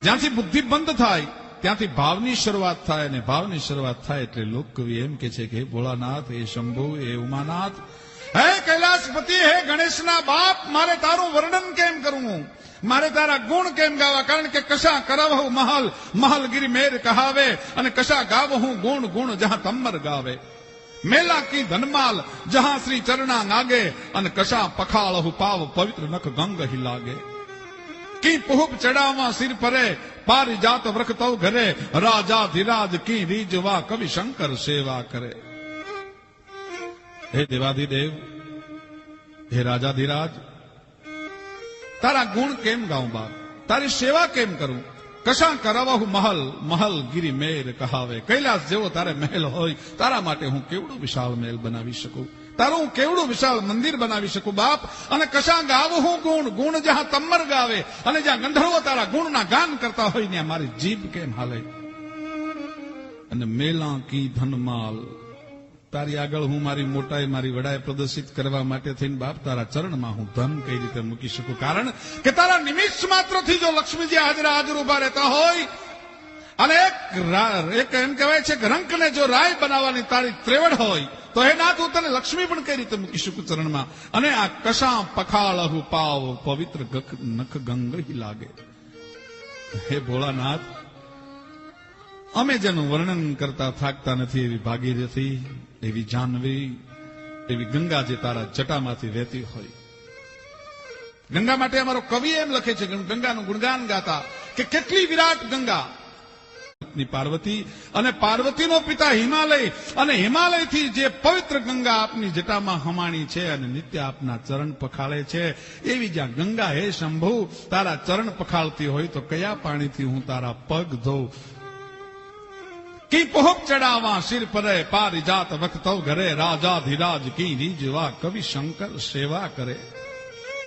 જ્યાંથી બુદ્ધિ બંધ થાય ત્યાંથી ભાવની શરૂઆત થાય, અને ભાવની શરૂઆત થાય એટલે લોકકવિ એમ કે છે કે હે ભોળાનાથ, હે શંભુ, હે ઉમાનાથ, હે કૈલાસપતિ, હે ગણેશના બાપ, મારે તારું વર્ણન કેમ કરવું, મારે તારા ગુણ કેમ ગાવા? કારણ કે કશા કરવહુ મહલ, મહલ ગિરી મેર કહાવે, અને કશા ગાવહું ગુણ, ગુણ જહાં તમ્મર ગાવે. મેલા કી ધનમાલ જહાં શ્રી ચરણા નાગે, અને કશા પખાળહુ પાવ પવિત્ર નખ ગંગ હી લાગે. કી પુહુપ ચડાવવા સિર પરે, પારિજાત વ્રખતૌ ઘરે, રાજા ધીરાજ કી રીજવા કવિ શંકર સેવા કરે. હે દેવાધિદેવ, હે રાજાધિરાજ, તારા ગુણ કેમ ગાઉં બાપ, તારી સેવા કેમ કરું? કશા કરવહુ મહલ, મહલ ગિરી મેર કહાવે. કૈલાસ જેવો તારે મહેલ હોય, તારા માટે હું કેવડું વિશાળ મહેલ બનાવી શકું, તારું હું કેવડું વિશાળ મંદિર બનાવી શકું બાપ. અને કશા ગાવહું ગુણ, ગુણ જ્યાં તમ્મર ગાવે, અને જ્યાં ગંધર્વો તારા ગુણના ગાન કરતા હોય ત્યાં મારી જીભ કેમ હાલે? અને મેલા કી ધનમાલ, તારી આગળ હું મારી મોટાઈ, મારી વડાઈ પ્રદર્શિત કરવા માટે થઈને બાપ તારા ચરણમાં હું ધન કઈ રીતે મૂકી શકું? કારણ કે તારા નિમિત્ત માત્રથી જો લક્ષ્મીજી હાજર ઉભા રહેતા હોય, અને એક એમ કહેવાય છે કે રંકને જો રાય બનાવવાની તારી ત્રેવડ હોય, તો હે નાથ, હું તને લક્ષ્મી પણ કઈ રીતે મૂકી શકું ચરણમાં? અને આ કશા પખાળહુ પાવ પવિત્ર નખ ગંગ હી લાગે. હે ભોળાનાથ, અમે જેનું વર્ણન કરતા થાકતા નથી એવી ભાગીરથી, એવી જાહ્નવી, એવી ગંગા જે તારા જટામાંથી વહેતી હોય. ગંગા માટે અમારો કવિ એમ લખે છે કે ગંગાનું ગુણગાન ગાતા કે કેટલી વિરાટ ગંગા. પાર્વતી, અને પાર્વતીનો પિતા હિમાલય, અને હિમાલયથી જે પવિત્ર ગંગા આપની જટામાં હમાણી છે અને નિત્ય આપના ચરણ પખાળે છે, એવી જ્યાં ગંગા હે શંભુ તારા ચરણ પખાળતી હોય તો કયા પાણીથી હું તારા પગ ધોઉં? કી પહોપ ચડાવા સિર પરે, પારિજાત વખતૌ ઘરે, રાજા ધીરાજ કી રીજવા કવિ શંકર સેવા કરે.